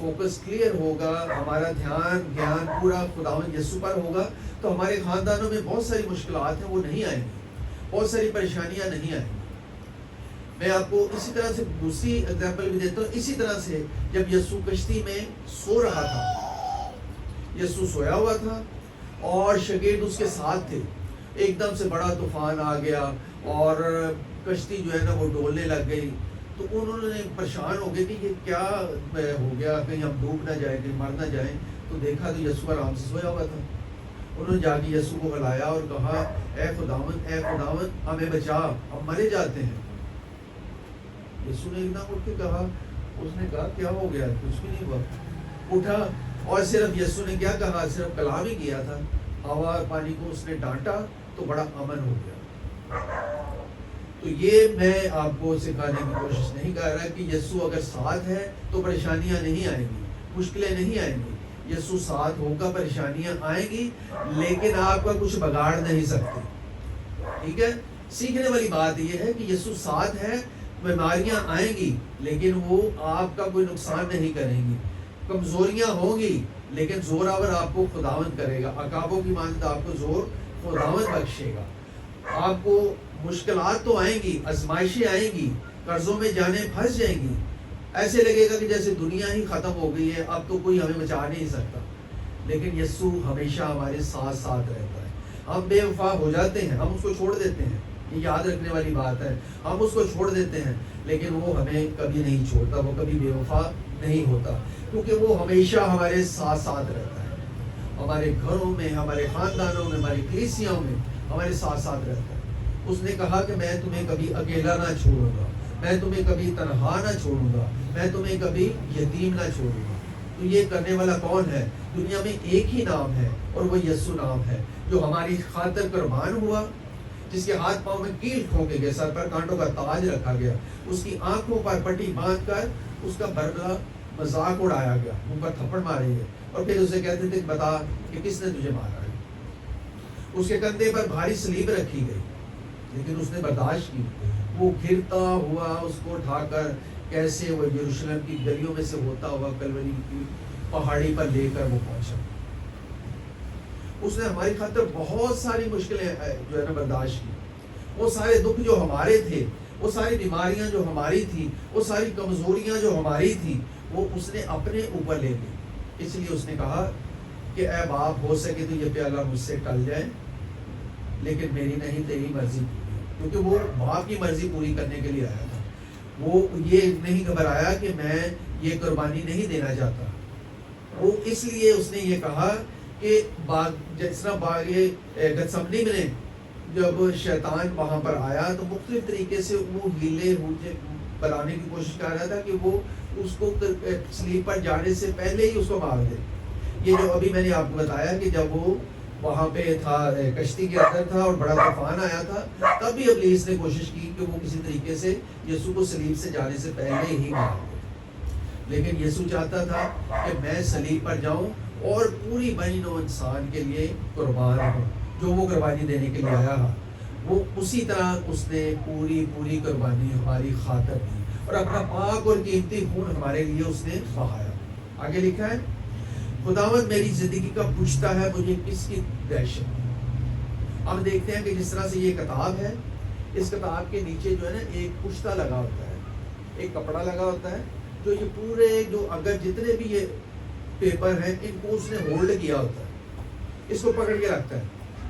Focus clear ہوگا، ہمارا گیان پورا خداوند یسوع پر ہوگا، تو ہمارے خاندانوں میں بہت ساری مشکلات ہیں وہ نہیں آئیں گی، بہت ساری پریشانیاں نہیں آئیں گی۔ میں آپ کو اسی طرح سے دوسری ایگزامپل بھی دیتا ہوں۔ اسی طرح سے جب یسوع کشتی میں سو رہا تھا، یسوع سویا ہوا تھا اور شاگرد اس کے ساتھ تھے، ایک دم سے بڑا طوفان آ گیا اور کشتی جو ہے نا وہ ڈولنے لگ گئی، تو انہوں نے پریشان ہو گئے کہ یہ کیا ہو گیا، کہیں ہم ڈوب نہ جائیں، کہیں مر نہ جائیں۔ تو دیکھا تو یسوع آرام سے سویا ہوا تھا۔ انہوں نے جا کے یسوع کو ہلایا اور کہا، اے خداوند ہمیں بچا، ہم مرے جاتے ہیں۔ یسوع نے ایک دم اٹھ کے کہا، اس نے کہا کیا ہو گیا، کچھ بھی نہیں ہوا۔ اٹھا اور صرف یسوع نے کیا کہا، صرف کلام ہی کیا تھا، ہوا اور پانی کو اس نے ڈانٹا تو بڑا امن ہو گیا۔ تو یہ میں آپ کو سکھانے کی کوشش نہیں کر رہا کہ یسوع اگر ساتھ ہے تو پریشانیاں نہیں آئیں گی، مشکلیں نہیں آئیں گی۔ یسوع ساتھ ہوگا، پریشانیاں آئیں گی لیکن آپ کا کچھ بگاڑ نہیں سکتے، ٹھیک ہے۔ سیکھنے والی بات یہ ہے کہ یسوع ساتھ ہے، بیماریاں آئیں گی لیکن وہ آپ کا کوئی نقصان نہیں کریں گی، کمزوریاں ہوں گی لیکن زور آور آپ کو خداوند کرے گا، عقابوں کی مانند آپ کو زور خداوند بخشے گا۔ آپ کو مشکلات تو آئیں گی، آزمائشیں آئیں گی، قرضوں میں جانیں پھنس جائیں گی، ایسے لگے گا کہ جیسے دنیا ہی ختم ہو گئی ہے، اب تو کوئی ہمیں بچا نہیں سکتا، لیکن یسوع ہمیشہ ہمارے ساتھ ساتھ رہتا ہے۔ ہم بے وفا ہو جاتے ہیں، ہم اس کو چھوڑ دیتے ہیں، یہ یاد رکھنے والی بات ہے، ہم اس کو چھوڑ دیتے ہیں لیکن وہ ہمیں کبھی نہیں چھوڑتا، وہ کبھی بے وفا نہیں ہوتا، کیونکہ وہ ہمیشہ ہمارے ساتھ ساتھ رہتا ہے، ہمارے گھروں میں، ہمارے خاندانوں میں، ہماری کلیسیاں میں ہمارے ساتھ ساتھ رہتا ہے۔ اس نے کہا کہ میں تمہیں کبھی اکیلا نہ چھوڑوں گا، میں تمہیں کبھی تنہا نہ چھوڑوں گا، میں تمہیں کبھی یتیم نہ چھوڑوں گا۔ تو یہ کرنے والا کون ہے؟ دنیا میں ایک ہی نام ہے اور وہ یسوع نام ہے، جو ہماری خاطر قربان ہوا، جس کے ہاتھ پاؤں میں کیل ٹھوکے گئے، سر پر کانٹوں کا تاج رکھا گیا، اس کی آنکھوں پر پٹی باندھ کر اس کا برلا مذاق اڑایا گیا، ان پر تھپڑ مارے گئے اور پھر اسے کہتے تھے بتا کہ کس نے تجھے مارا ہے۔ اس کے کندھے پر بھاری صلیب رکھی گئی لیکن اس نے برداشت کی۔ وہ گرتا ہوا اس کو اٹھا کر کیسے وہ یروشلم کی گلیوں میں سے ہوتا ہوا کلوری کی پہاڑی پر لے کر وہ پہنچا۔ اس نے ہماری خاطر بہت ساری مشکلیں جو ہے نا برداشت کی، وہ سارے دکھ جو ہمارے تھے، وہ ساری بیماریاں جو ہماری تھی، وہ ساری کمزوریاں جو ہماری تھی، وہ اس نے اپنے اوپر لے لی۔ اس لیے اس نے کہا کہ اے باپ، ہو سکے تو یہ پیالہ مجھ سے ٹل جائے لیکن میری نہیں تیری مرضی پوری ہو، کیونکہ وہ باپ کی مرضی پوری کرنے کے لیے آیا تھا۔ وہ یہ نہیں گھبرایا کہ میں یہ قربانی نہیں دینا چاہتا، وہ اس لیے اس نے یہ کہا کہ جس طرح باغ گتسمنی میں جب شیطان وہاں پر آیا تو مختلف طریقے سے وہ ہیلے بنانے کی کوشش کر رہا تھا کہ وہ اس کو صلیب پر جانے سے پہلے ہی اس کو مار دے۔ یہ جو ابھی میں نے آپ کو بتایا کہ جب وہ وہاں پہ تھا، کشتی کے اندر تھا اور بڑا طوفان آیا تھا، تب بھی ابلیس نے کوشش کی کہ وہ کسی طریقے سے یسوع کو صلیب سے جانے سے پہلے ہی مار دے، لیکن یسوع چاہتا تھا کہ میں صلیب پر جاؤں اور پوری بنی نوع انسان کے لیے قربان ہوں، جو وہ قربانی دینے کے لیے آیا ہے، وہ اسی طرح اس نے پوری قربانی ہماری خاطر دی اور اپنا پاک اور قیمتی خون ہمارے لیے اس نے بہایا۔ آگے لکھا ہے، خداوند میری زندگی کا پوچھتا ہے، مجھے کس کی دہشت۔ ہم دیکھتے ہیں کہ جس طرح سے یہ کتاب ہے، اس کتاب کے نیچے جو ہے نا ایک پشتہ لگا ہوتا ہے، ایک کپڑا لگا ہوتا ہے، جو یہ پورے جو اگر جتنے بھی یہ پیپر ہیں ان کو اس نے ہولڈ کیا ہوتا ہے، اس کو پکڑ کے رکھتا ہے۔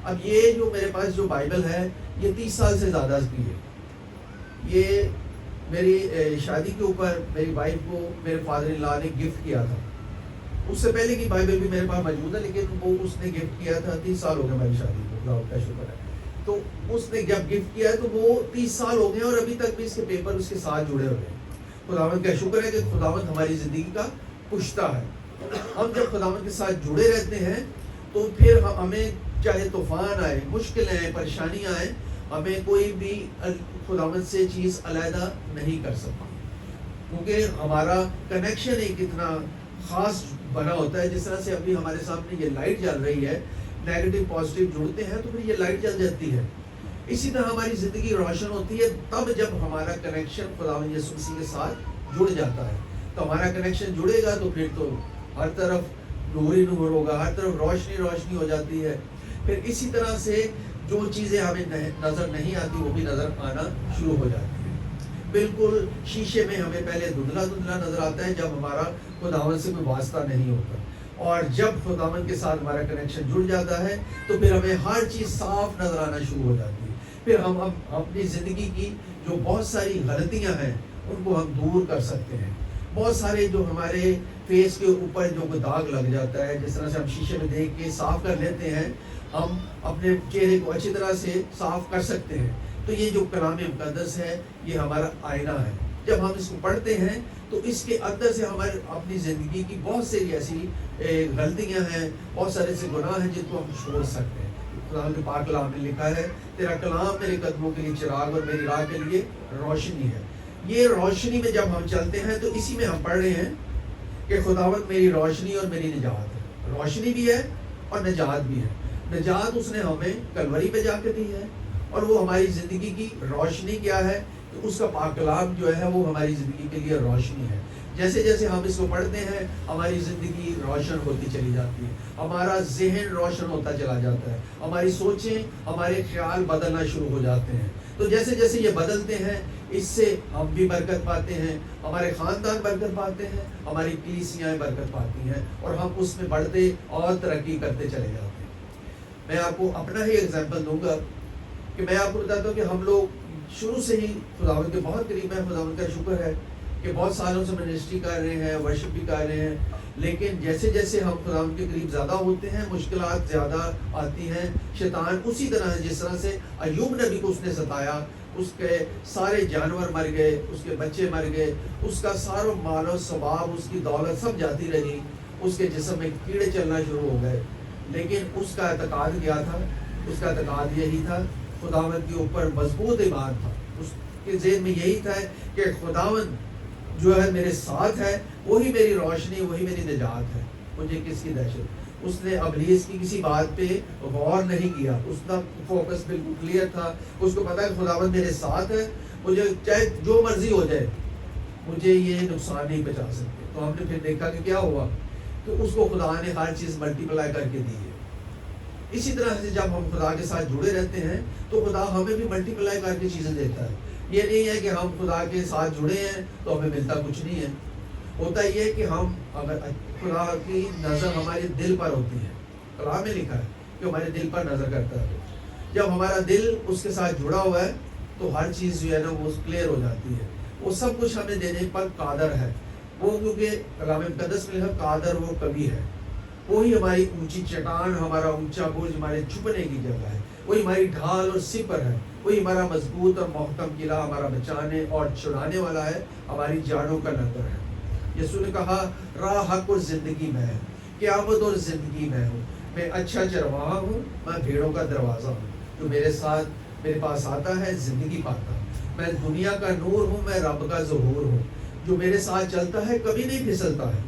اب یہ جو میرے پاس جو بائبل ہے یہ 30 سال سے زیادہ کی ہے۔ یہ میری شادی کے اوپر میری وائف کو میرے فادر ان لا نے گفٹ کیا تھا۔ اس سے پہلے کی بائبل بھی میرے پاس موجود ہے لیکن وہ اس نے گفٹ کیا تھا، 30 سال ہو گئے ہماری شادی کو، خدا کا شکر ہے۔ تو اس نے جب گفٹ کیا ہے تو وہ 30 سال ہو گئے اور ابھی تک بھی اس کے پیپر اس کے ساتھ جڑے ہوئے ہیں۔ خداوند کا شکر ہے کہ خداوند ہماری زندگی کا پشتہ ہے۔ ہم جب خداوند کے ساتھ جڑے رہتے ہیں تو پھر ہمیں چاہے طوفان آئے، مشکلیں آئیں، پریشانیاں آئیں، ہمیں کوئی بھی خداوند سے چیز علیحدہ نہیں کر سکتی، کیونکہ ہمارا کنیکشن ایک اتنا خاص بنا ہوتا ہے۔ جس طرح سے ابھی ہمارے سامنے یہ لائٹ جل رہی ہے، نیگیٹو پازیٹیو جڑتے ہیں تو پھر یہ لائٹ جل جاتی ہے۔ اسی طرح ہماری زندگی روشن ہوتی ہے تب جب ہمارا کنیکشن خداوند یسوع مسیح کے ساتھ جڑ جاتا ہے. تو ہمارا کنیکشن جڑے گا تو پھر تو ہر طرف نور ہی نور ہوگا, ہر طرف روشنی روشنی ہو جاتی ہے. پھر اسی طرح سے جو چیزیں ہمیں نظر نہیں آتی وہ بھی نظر آنا شروع ہو جاتی ہے. بالکل شیشے میں ہمیں پہلے دھندلا دھندلا نظر آتا ہے جب ہمارا خداوند سے کوئی واسطہ نہیں ہوتا, اور جب خداوند کے ساتھ ہمارا کنیکشن جڑ جاتا ہے تو پھر ہمیں ہر چیز صاف نظر آنا شروع ہو جاتی ہے. پھر ہم اپنی زندگی کی جو بہت ساری غلطیاں ہیں ان کو ہم دور کر سکتے ہیں. بہت سارے جو ہمارے فیس کے اوپر جو داغ لگ جاتا ہے, جس طرح سے ہم شیشے میں دیکھ کے صاف کر لیتے ہیں, ہم اپنے چہرے کو اچھی طرح سے صاف کر سکتے ہیں. تو یہ جو کلام مقدس ہے یہ ہمارا آئینہ ہے. جب ہم اس کو پڑھتے ہیں تو اس کے اندر سے ہمارے اپنی زندگی کی بہت سی ایسی غلطیاں ہیں, بہت سارے ایسے گناہ ہیں جن کو ہم چھوڑ سکتے ہیں. خدا کے پاک کلام نے لکھا ہے, تیرا کلام میرے قدموں کے لیے چراغ اور میری راہ کے لیے روشنی ہے. یہ روشنی میں جب ہم چلتے ہیں تو اسی میں ہم پڑھ رہے ہیں کہ خداوند میری روشنی اور میری نجات ہے. روشنی بھی ہے اور نجات بھی ہے. نجات اس نے ہمیں کلوری پہ جا کے دی ہے, اور وہ ہماری زندگی کی روشنی کیا ہے کہ اس کا پاک کلام جو ہے وہ ہماری زندگی کے لیے روشنی ہے. جیسے جیسے ہم اس کو پڑھتے ہیں ہماری زندگی روشن ہوتی چلی جاتی ہے, ہمارا ذہن روشن ہوتا چلا جاتا ہے, ہماری سوچیں ہمارے خیال بدلنا شروع ہو جاتے ہیں. تو جیسے جیسے یہ بدلتے ہیں اس سے ہم بھی برکت پاتے ہیں, ہمارے خاندان برکت پاتے ہیں, ہماری کلیسیاں برکت پاتی ہیں, اور ہم اس میں بڑھتے اور ترقی کرتے چلے جاتے ہیں. میں آپ کو اپنا ہی ایگزامپل دوں گا کہ میں آپ کو بتاتا ہوں کہ ہم لوگ شروع سے ہی خداوند کے بہت قریب ہیں. خداوند کا شکر ہے کہ بہت سالوں سے منسٹری کر رہے ہیں, ورشپ بھی کر رہے ہیں, لیکن جیسے جیسے ہم خداوند کے قریب زیادہ ہوتے ہیں مشکلات زیادہ آتی ہیں. شیطان اسی طرح ہے جس طرح سے ایوب نبی کو اس نے ستایا, اس کے سارے جانور مر گئے, اس کے بچے مر گئے, اس کا سارا مال و ثواب, اس کی دولت سب جاتی رہی, اس کے جسم میں کیڑے چلنا شروع ہو گئے. لیکن اس کا اعتقاد کیا تھا؟ اس کا اعتقاد یہی تھا, خداوند کے اوپر مضبوط ایمان تھا. اس کے ذہن میں یہی تھا کہ خداوند جو ہے میرے ساتھ ہے, وہی میری روشنی, وہی میری نجات ہے, مجھے کس کی دہشت. اس نے ابلیس کی کسی بات پہ غور نہیں کیا, اس کا فوکس بالکل کلیئر تھا. اس کو پتا ہے خداوند میرے ساتھ ہے, مجھے چاہے جو مرضی ہو جائے مجھے یہ نقصان نہیں پہنچا سکتے. تو ہم نے پھر دیکھا کہ کیا ہوا, تو اس کو خدا نے ہر چیز ملٹی پلائی کر کے دی ہے. اسی طرح سے جب ہم خدا کے ساتھ جڑے رہتے ہیں تو خدا ہمیں بھی ملٹی پلائی کر کے چیزیں دیتا ہے. یہ نہیں ہے کہ ہم خدا کے ساتھ جڑے ہیں تو ہمیں ملتا کچھ نہیں ہے. ہوتا یہ ہے کہ ہم اگر خدا کی نظر ہمارے دل پر ہوتی ہے, کلام میں لکھا ہے کہ ہمارے دل پر نظر کرتا ہے. جب ہمارا دل اس کے ساتھ جڑا ہوا ہے تو ہر چیز جو ہے نا وہ کلیئر ہو جاتی ہے. وہ سب کچھ ہمیں دینے پر قادر ہے. وہ کیونکہ کلام مقدس میں لکھا قادر وہ کبھی ہے. وہی ہماری اونچی چٹان, ہمارا اونچا برج, ہمارے چھپنے کی جگہ ہے. وہی ہماری ڈھال اور سپر ہے. وہی ہمارا مضبوط اور محکم قلعہ, ہمارا بچانے اور چھڑانے والا ہے, ہماری جانوں کا نظر ہے. یسوع نے کہا راہ حق اور زندگی میں ہے, قیامت اور زندگی میں ہوں. میں اچھا چرواہا ہوں, میں بھیڑوں کا دروازہ ہوں. جو میرے پاس آتا ہے زندگی پاتا. میں دنیا کا نور ہوں, میں رب کا ظہور ہوں. جو میرے ساتھ چلتا ہے کبھی نہیں پھسلتا ہے.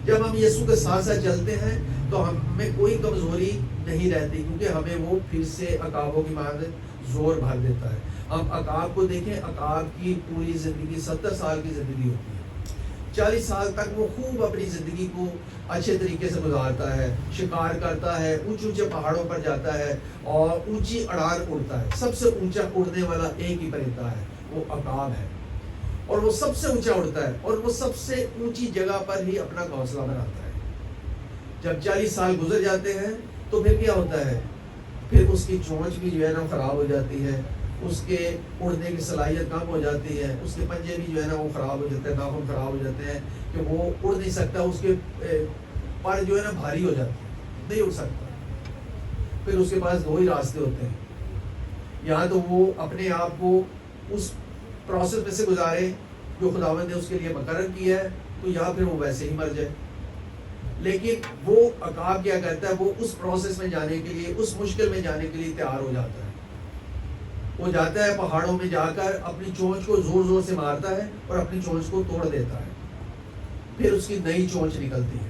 جب ہم یسوع کے ساتھ ساتھ چلتے ہیں تو ہمیں کوئی کمزوری نہیں رہتی, کیونکہ ہمیں وہ پھر سے عقابوں کی مانند زور بھر دیتا ہے. ہم عقاب کو دیکھیں, عقاب کی پوری زندگی 70 سال کی زندگی ہوتی ہے. 40 سال تک وہ خوب اپنی زندگی کو اچھے طریقے سے گزارتا ہے, شکار کرتا ہے, اونچے اونچے پہاڑوں پر جاتا ہے اور اونچی اڑان اڑتا ہے. سب سے اونچا اڑنے والا ایک ہی پرندہ ہے, وہ عقاب ہے, اور وہ سب سے اونچا اڑتا ہے, اور وہ سب سے اونچی جگہ پر ہی اپنا گھونسلہ بناتا ہے. جب 40 سال گزر جاتے ہیں تو پھر کیا ہوتا ہے, پھر اس کی چونچ بھی جو ہے نا خراب ہو جاتی ہے, اس کے اڑنے کی صلاحیت کم ہو جاتی ہے, اس کے پنجے بھی جو ہے نا وہ خراب ہو جاتے ہیں, ناخن خراب ہو جاتے ہیں کہ وہ اڑ نہیں سکتا. اس کے پر جو ہے نا بھاری ہو جاتے ہیں, نہیں اڑ سکتا. پھر اس کے پاس 2 ہی راستے ہوتے ہیں, یا تو وہ اپنے آپ کو اس پروسیس میں سے گزارے جو خداوند نے اس کے لیے مقرر کیا ہے, تو یا پھر وہ ویسے ہی مر جائے. لیکن وہ عقاب کیا کرتا ہے, وہ اس پروسیس میں جانے کے لیے, اس مشکل میں جانے کے لیے تیار ہو جاتا ہے. وہ جاتا ہے پہاڑوں میں, جا کر اپنی چونچ کو زور زور سے مارتا ہے اور اپنی چونچ کو توڑ دیتا ہے. پھر اس کی نئی چونچ نکلتی ہے.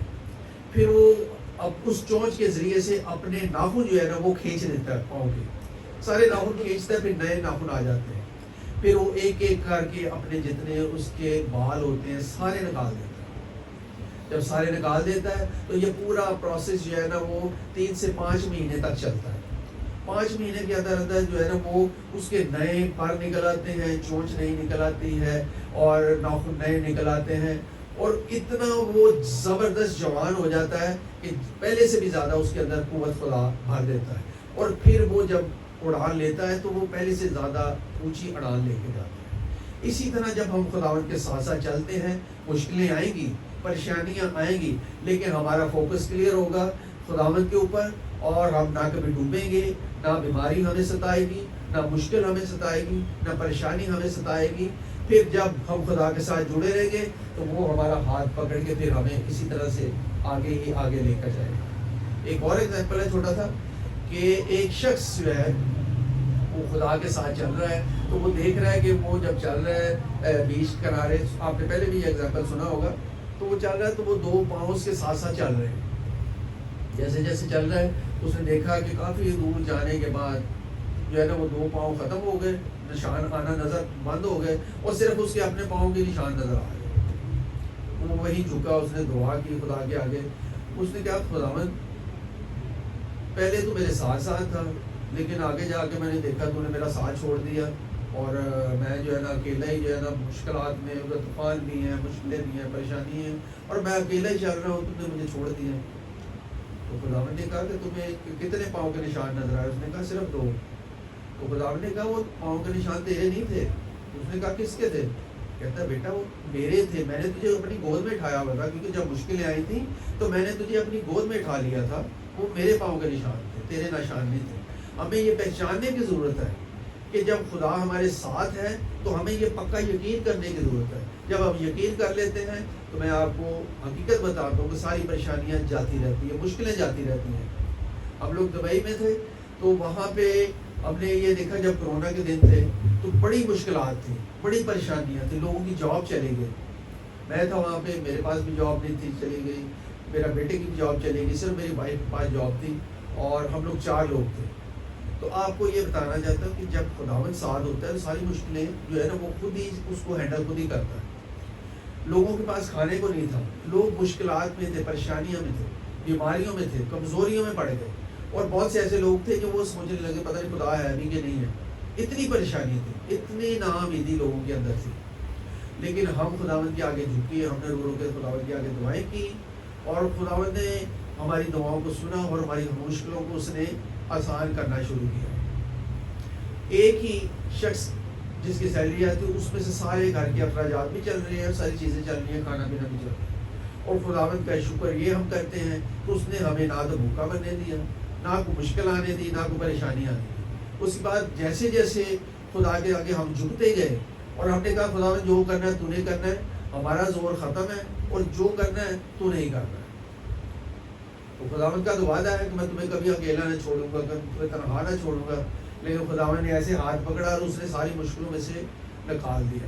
پھر وہ اب اس چونچ کے ذریعے سے اپنے ناخن جو ہے نا وہ کھینچ دیتا ہے, پاؤں کے سارے ناخن کھینچتا ہے, پھر نئے ناخن آ جاتے ہیں. پھر وہ ایک ایک کر کے اپنے جتنے اس کے بال ہوتے ہیں سارے نکال دیتا ہے. جب سارے نکال دیتا ہے تو یہ پورا پروسیس جو ہے نا وہ 3 سے 5 مہینے تک چلتا ہے. 5 مہینے کے اندر اندر جو ہے نا وہ اس کے نئے پر نکل آتے ہیں, چونچ نئی نکل آتی ہے اور ناخن نئے نکل آتے ہیں, اور اتنا وہ زبردست جوان ہو جاتا ہے کہ پہلے سے بھی زیادہ اس کے اندر قوت خدا بھر دیتا ہے. اور پھر وہ جب اڑان لیتا ہے تو وہ پہلے سے زیادہ اونچی اڑان لے کے جاتا ہے. اسی طرح جب ہم خداوند کے ساتھ ساتھ چلتے ہیں, مشکلیں آئیں گی, پریشانیاں آئیں گی, لیکن ہمارا فوکس کلیئر ہوگا خداوند کے اوپر, اور ہم نہ کبھی ڈوبیں گے, نہ بیماری ہمیں ستائے گی, نہ مشکل ہمیں ستائے گی, نہ پریشانی ہمیں ستائے گی. پھر جب ہم خدا کے ساتھ جڑے رہیں گے تو وہ ہمارا ہاتھ پکڑ کے پھر ہمیں اسی طرح سے آگے ہی آگے لے کر جائے گا. ایک اور ایگزامپل ہے چھوٹا سا, کہ ایک شخص جو ہے وہ خدا کے ساتھ چل رہا ہے, تو وہ دیکھ رہا ہے کہ وہ جب چل رہا ہے بیچ کنارے, آپ نے پہلے بھی یہ ایگزامپل سنا ہوگا, تو وہ چل رہا ہے تو وہ 2 پاؤں اس کے ساتھ ساتھ چل رہے ہیں. جیسے جیسے چل رہا ہے اس نے دیکھا کہ کافی دور جانے کے بعد جو ہے نا وہ 2 پاؤں ختم ہو گئے, نشان آنا نظر بند ہو گئے, اور صرف اس کے اپنے پاؤں کے نشان نظر آ گئے. وہ وہی جھکا, اس نے دعا کی خدا کے آگے. اس نے کہا خداوند پہلے تو میرے ساتھ ساتھ تھا, لیکن آگے جا کے میں نے دیکھا تو نے میرا ساتھ چھوڑ دیا, اور میں جو ہے نا اکیلا ہی جو ہے نا مشکلات میں, ادھر طوفان بھی ہیں, مشکلیں بھی ہیں, پریشانی ہیں, اور میں اکیلا ہی چل رہا ہوں, تم نے مجھے چھوڑ دیا. تو خداوند نے کہا کہ تمہیں کتنے پاؤں کے نشان نظر آئے؟ اس نے کہا صرف 2. تو خداوند نے کہا وہ پاؤں کے نشان تیرے نہیں تھے. اس نے کہا کس کے تھے؟ کہتا بیٹا وہ میرے تھے, میں نے تجھے اپنی گود میں اٹھایا ہوا تھا, کیونکہ جب مشکلیں آئی تھیں تو میں نے تجھے اپنی گود میں اٹھا لیا تھا. وہ میرے پاؤں کے نشان تھے, تیرے نشان نہیں تھے. ہمیں یہ پہچاننے کی ضرورت ہے کہ جب خدا ہمارے ساتھ ہے تو ہمیں یہ پکا یقین کرنے کی ضرورت ہے. جب ہم یقین کر لیتے ہیں تو میں آپ کو حقیقت بتاتا ہوں کہ ساری پریشانیاں جاتی رہتی ہیں, مشکلیں جاتی رہتی ہیں. ہم لوگ دبئی میں تھے تو وہاں پہ ہم نے یہ دیکھا جب کرونا کے دن تھے تو بڑی مشکلات تھیں, بڑی پریشانیاں تھیں, لوگوں کی جاب چلی گئی. میں تھا وہاں پہ, میرے پاس بھی جاب نہیں تھی, چلی گئی. میرا بیٹے کی جاب چلی گئی, صرف میری وائف کے پاس جاب تھی, اور ہم لوگ 4 لوگ تھے. تو آپ کو یہ بتانا چاہتا ہوں کہ جب خداوند ساتھ ہوتا ہے تو ساری مشکلیں جو ہے نا وہ خود ہی اس کو ہینڈل خود ہی کرتا ہے. لوگوں کے پاس کھانے کو نہیں تھا, لوگ مشکلات میں تھے, پریشانیوں میں تھے, بیماریوں میں تھے, کمزوریوں میں پڑ گئے, اور بہت سے ایسے لوگ تھے جو وہ سوچنے لگے پتہ نہیں خدا ہے بھی کہ نہیں ہے. اتنی پریشانی تھی, اتنی ناامیدی لوگوں کے اندر تھی. لیکن ہم خداوند کے آگے جھکے, ہم نے رو رو کے خداوند کے آگے دعائیں کی, اور خداوند نے ہماری دعاؤں کو سنا, اور ہماری مشکلوں کو اس نے آسان کرنا شروع کیا. ایک ہی شخص جس کی سیلری آتی ہے اس میں سے سارے گھر کے اخراجات بھی چل رہے ہیں, ساری چیزیں چل رہی ہیں, کھانا پینا بھی چل رہا ہے, اور خداوند کا شکر یہ ہم کرتے ہیں کہ اس نے ہمیں نہ تو بھوکا بننے دیا, نہ کوئی مشکل آنے دی, نہ کوئی پریشانی آنے دی. اس کے بعد جیسے جیسے خدا کے آگے ہم جھکتے گئے, اور ہم نے کہا خداوند جو کرنا ہے تو نے کرنا ہے, ہمارا زور ختم ہے, اور جو کرنا ہے تو نہیں کرنا ہے. تو خداوند کا تو وعدہ ہے کہ میں تمہیں کبھی اکیلا نہ چھوڑوں گا, تمہیں تنہا نہ چھوڑوں گا. لیکن خداوند نے ایسے ہاتھ پکڑا اور اس نے ساری مشکلوں میں سے نکال دیا.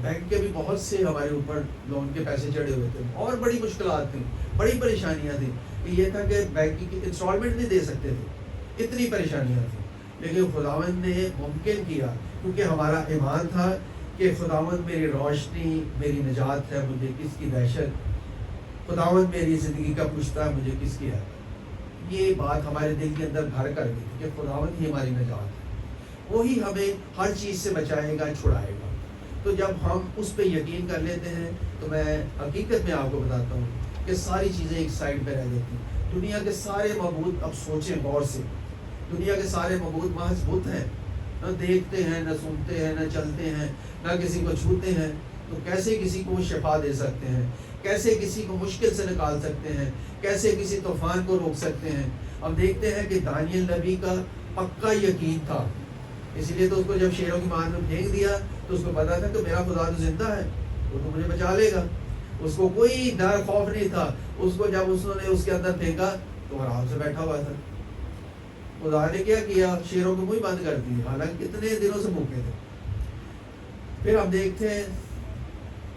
بینک کے بھی بہت سے ہمارے اوپر لون کے پیسے چڑھے ہوئے تھے, اور بڑی مشکلات تھیں, بڑی پریشانیاں تھیں, کہ یہ تھا کہ بینک کی انسٹالمنٹ نہیں دے سکتے تھے, اتنی پریشانیاں تھیں. لیکن خداوند نے ممکن کیا, کیونکہ ہمارا ایمان تھا کہ خداوند میری روشنی, میری نجات ہے, مجھے کس کی دہشت, خداوند میری زندگی کا پوچھتا ہے مجھے کس کی ہے. یہ بات ہمارے دل کے اندر گھر کر گئی کہ خداوند ہی ہماری نجات ہے, وہی ہمیں ہر چیز سے بچائے گا, چھڑائے گا. تو جب ہم اس پہ یقین کر لیتے ہیں تو میں حقیقت میں آپ کو بتاتا ہوں کہ ساری چیزیں ایک سائڈ پہ رہ جاتی ہیں. دنیا کے سارے معبود, اب سوچیں غور سے, دنیا کے سارے معبود محض بت ہیں, نہ دیکھتے ہیں, نہ سنتے ہیں, نہ چلتے ہیں, نہ کسی کو چھوتے ہیں. تو کیسے کسی کو شفا دے سکتے ہیں, کیسے کسی کو مشکل سے نکال سکتے ہیں, کیسے کسی طوفان کو روک سکتے ہیں. ہم دیکھتے ہیں کہ دانیل نبی کا پکا یقین تھا, اسی لیے تو اس کو جب شیروں کی مان میں پھینک دیا تو اس کو پتا تھا کہ میرا خدا تو زندہ ہے, وہ تو مجھے بچا لے گا. اس کو کوئی ڈر خوف نہیں تھا. اس کو جب اس نے اس کے اندر پھینکا تو آرام سے بیٹھا ہوا تھا. خدا نے کیا کیا, شیروں کو منہ بند کر دی, حالانکہ کتنے دنوں سے بھوکے تھے. پھر ہم دیکھتے ہیں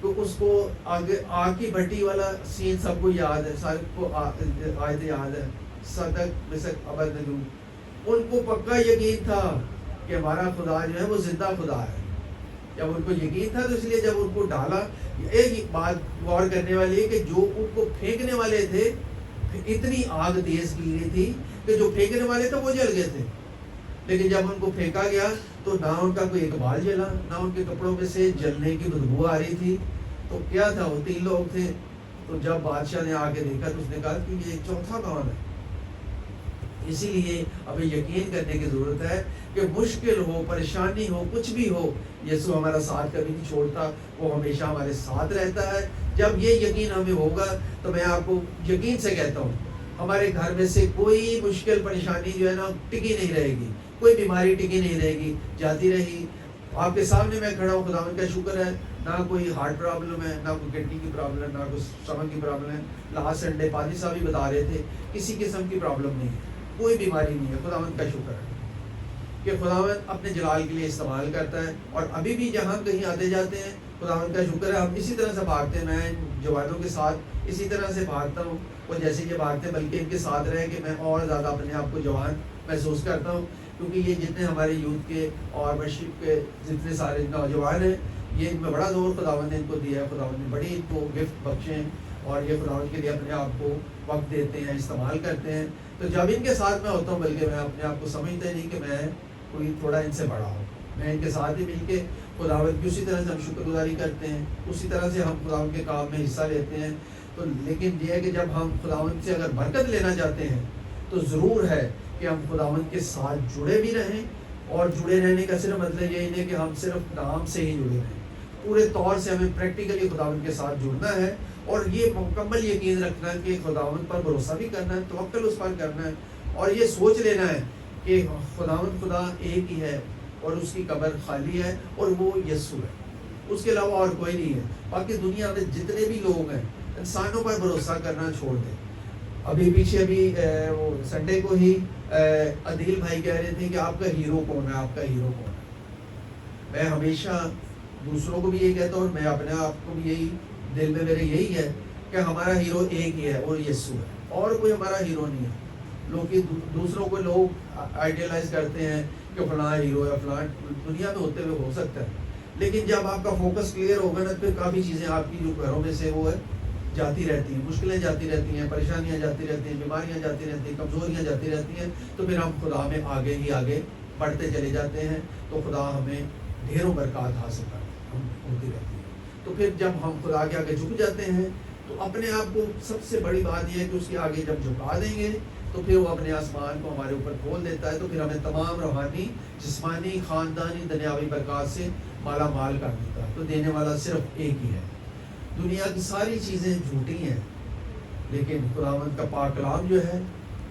تو اس کو آگے آگ کی بھٹی والا سین سب کو یاد ہے, سب کو آیت یاد ہے, صدق مسک ابد نجوم. ان کو پکا یقین تھا کہ ہمارا خدا جو ہے وہ زندہ خدا ہے, جب ان کو یقین تھا تو اس لیے جب ان کو ڈالا. ایک بات غور کرنے والی ہے کہ جو ان کو پھینکنے والے تھے اتنی آگ تیز کی گئی تھی کہ جو پھینکنے والے تھے وہ جل گئے تھے، لیکن جب ان کو پھینکا گیا تو نہ ان کا کوئی اقبال جلا، نہ ان کے کپڑوں میں سے جلنے کی بدبو آ رہی تھی. تو کیا تھا، وہ 3 لوگ تھے. تو جب بادشاہ نے آ کے دیکھا تو اس نے کہا کہ یہ چوتھا کون ہے. اسی لیے ہمیں یقین کرنے کی ضرورت ہے کہ مشکل ہو، پریشانی ہو، کچھ بھی ہو، یسوع ہمارا ساتھ کبھی نہیں چھوڑتا، وہ ہمیشہ ہمارے ساتھ رہتا ہے. جب یہ یقین ہمیں ہوگا تو میں آپ کو یقین سے کہتا ہوں ہمارے گھر میں سے کوئی مشکل پریشانی جو ہے نا ٹکی نہیں رہے گی، کوئی بیماری ٹکی نہیں رہے گی، جاتی رہی. آپ کے سامنے میں کھڑا ہوں، خداوند کا شکر ہے، نہ کوئی ہارٹ پرابلم ہے، نہ کوئی کڈنی کی پرابلم ہے، نہ کوئی اسٹمک کی پرابلم ہے. لاسٹ سنڈے پادری صاحب بھی بتا رہے تھے کسی قسم کی پرابلم نہیں ہے، کوئی بیماری نہیں ہے. خداوند کا شکر ہے کہ خداوند اپنے جلال کے لیے استعمال کرتا ہے. اور ابھی بھی جہاں کہیں آتے جاتے ہیں خداوند کا شکر ہے ہم اسی طرح سے بھاگتے ہیں. میں جوانوں کے ساتھ اسی طرح سے بھاگتا ہوں، وہ جیسے یہ بھاگتے ہیں بلکہ ان کے ساتھ رہ کہ میں اور زیادہ اپنے آپ کو جوان محسوس کرتا ہوں. کیونکہ یہ جتنے ہمارے یوتھ کے اور ورشپ کے جتنے سارے نوجوان ہیں، یہ ان میں بڑا زور خداوند نے ان کو دیا ہے. خداوند نے بڑی ان کو گفٹ بخشے ہیں اور یہ خداوند کے لیے اپنے آپ کو وقت دیتے ہیں، استعمال کرتے ہیں. تو جب ان کے ساتھ میں ہوتا ہوں بلکہ میں اپنے آپ کو سمجھتا نہیں کہ میں کوئی تھوڑا ان سے بڑا ہوں. میں ان کے ساتھ ہی مل کے خداوند کی اسی طرح سے ہم شکر گزاری کرتے ہیں، اسی طرح سے ہم خداوند کے کام میں حصہ لیتے ہیں. تو لیکن یہ ہے کہ جب ہم خداوند سے اگر برکت لینا چاہتے ہیں تو ضرور ہے کہ ہم خداوند کے ساتھ جڑے بھی رہیں. اور جڑے رہنے کا صرف مطلب یہی نہیں کہ ہم صرف نام سے ہی جڑے رہیں، پورے طور سے ہمیں پریکٹیکلی خداوند کے ساتھ جڑنا ہے. اور یہ مکمل یقین رکھنا ہے کہ خداوند پر بھروسہ بھی کرنا ہے، توکل اس پر کرنا ہے، اور یہ سوچ لینا ہے کہ خداوند خدا ایک ہی ہے اور اس کی قبر خالی ہے اور وہ یسوع ہے، اس کے علاوہ اور کوئی نہیں ہے. باقی دنیا میں جتنے بھی لوگ ہیں انسانوں پر بھروسہ کرنا چھوڑ دیں. ابھی پیچھے وہ سنڈے کو ہی عدیل بھائی کہہ رہے تھے کہ آپ کا ہیرو کون ہے، آپ کا ہیرو کون ہے. میں ہمیشہ دوسروں کو بھی یہی کہتا ہوں اور میں اپنے آپ کو بھی یہی دل میں میرے یہی ہے کہ ہمارا ہیرو ایک ہی ہے اور یسوع ہے، اور کوئی ہمارا ہیرو نہیں ہے. دوسروں کو لوگ آئیڈیلائز کرتے ہیں کہ فلاں ہیرو ہے، فلاں دنیا میں ہوتے ہوئے ہو سکتا ہے، لیکن جب آپ کا فوکس کلیئر ہوگا نا پھر کافی چیزیں آپ کی جو گھروں میں سے وہ ہے جاتی رہتی ہیں، مشکلیں جاتی رہتی ہیں، پریشانیاں جاتی رہتی ہیں، بیماریاں جاتی رہتی ہیں، کمزوریاں جاتی رہتی ہیں. تو پھر ہم خدا میں آگے ہی آگے بڑھتے چلے جاتے ہیں. تو خدا ہمیں ڈھیروں برکات حاصل ہوتی رہتی ہے. تو پھر جب ہم خدا کے آگے جھک جاتے ہیں تو اپنے آپ کو سب سے بڑی بات یہ ہے کہ اس کے آگے جب جھکا دیں گے تو پھر وہ اپنے آسمان کو ہمارے اوپر کھول دیتا ہے. تو پھر ہمیں تمام روحانی، جسمانی، خاندانی، دنیاوی برکات سے مالا مال کر دیتا ہے. تو دینے والا صرف ایک ہی ہے. دنیا کی ساری چیزیں جھوٹی ہیں لیکن خداوند کا پاک کلام جو ہے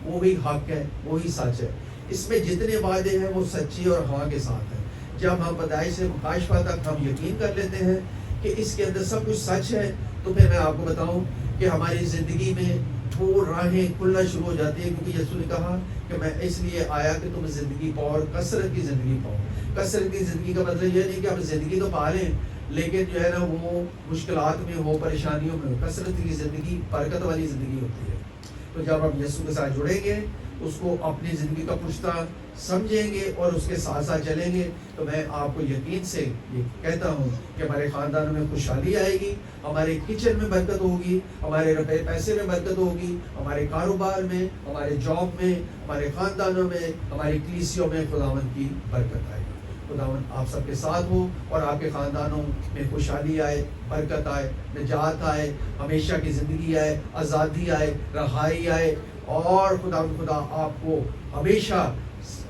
وہی حق ہے، وہی سچ ہے. اس میں جتنے وعدے ہیں وہ سچی اور ہاں کے ساتھ ہیں. جب ہم پیدائش سے مکاشفہ تک ہم یقین کر لیتے ہیں کہ اس کے اندر سب کچھ سچ ہے تو پھر میں آپ کو بتاؤں کہ ہماری زندگی میں وہ راہیں کھلنا شروع ہو جاتی ہیں. کیونکہ یسوع نے کہا کہ میں اس لیے آیا کہ تم زندگی پاؤ اور کثرت کی زندگی پاؤ. کثرت کی زندگی کا مطلب یہ نہیں کہ ہم زندگی تو پا لیں لیکن جو ہے نا وہ مشکلات میں ہو، پریشانیوں میں ہو. کثرت کی زندگی برکت والی زندگی ہوتی ہے. تو جب ہم یسوع کے ساتھ جڑیں گے، اس کو اپنی زندگی کا پشتہ سمجھیں گے اور اس کے ساتھ ساتھ چلیں گے تو میں آپ کو یقین سے یہ کہتا ہوں کہ ہمارے خاندانوں میں خوشحالی آئے گی، ہمارے کچن میں برکت ہوگی، ہمارے روپے پیسے میں برکت ہوگی، ہمارے کاروبار میں، ہمارے جاب میں، ہمارے خاندانوں میں، ہماری کلیسیوں میں خداوند کی برکت آئے گی. خداوند آپ سب کے ساتھ ہو اور آپ کے خاندانوں میں خوشحالی آئے، برکت آئے، نجات آئے، ہمیشہ کی زندگی آئے، آزادی آئے، رہائی آئے، اور خدا آپ کو ہمیشہ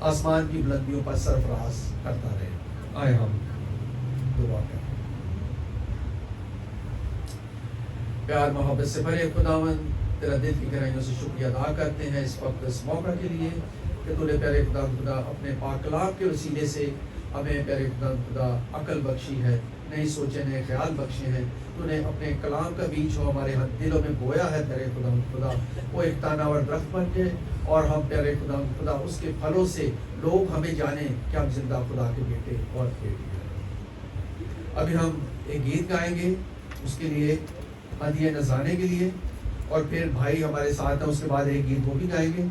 آسمان کی بلندیوں پر سرفراز کرتا رہے. آئے ہم دعا کریں. پیار محبت سے بھرے خداوند تیرا دل کی گہرائیوں سے شکریہ ادا کرتے ہیں اس وقت، اس موقع کے لیے کہ تو نے پیارے خدا اپنے پاک کلام کے وسیلے سے ہمیں پیارے خدا عقل بخشی ہے، نئی سوچیں، نئے خیال بخشے ہیں. تو نے اپنے کلام کا بیج ہو ہمارے دلوں میں بویا ہے پیارے خدا وہ ایک تاناور درخت بن کے، اور ہم پیارے خدا اس کے پھلوں سے لوگ ہمیں جانیں کہ ہم زندہ خدا کے بیٹے اور بیٹی ہیں. ابھی ہم ایک گیت گائیں گے اس کے لیے ہدیہ نذرانے کے لیے، اور پھر بھائی ہمارے ساتھ ہیں، اس کے بعد ایک گیت وہ بھی گائیں گے.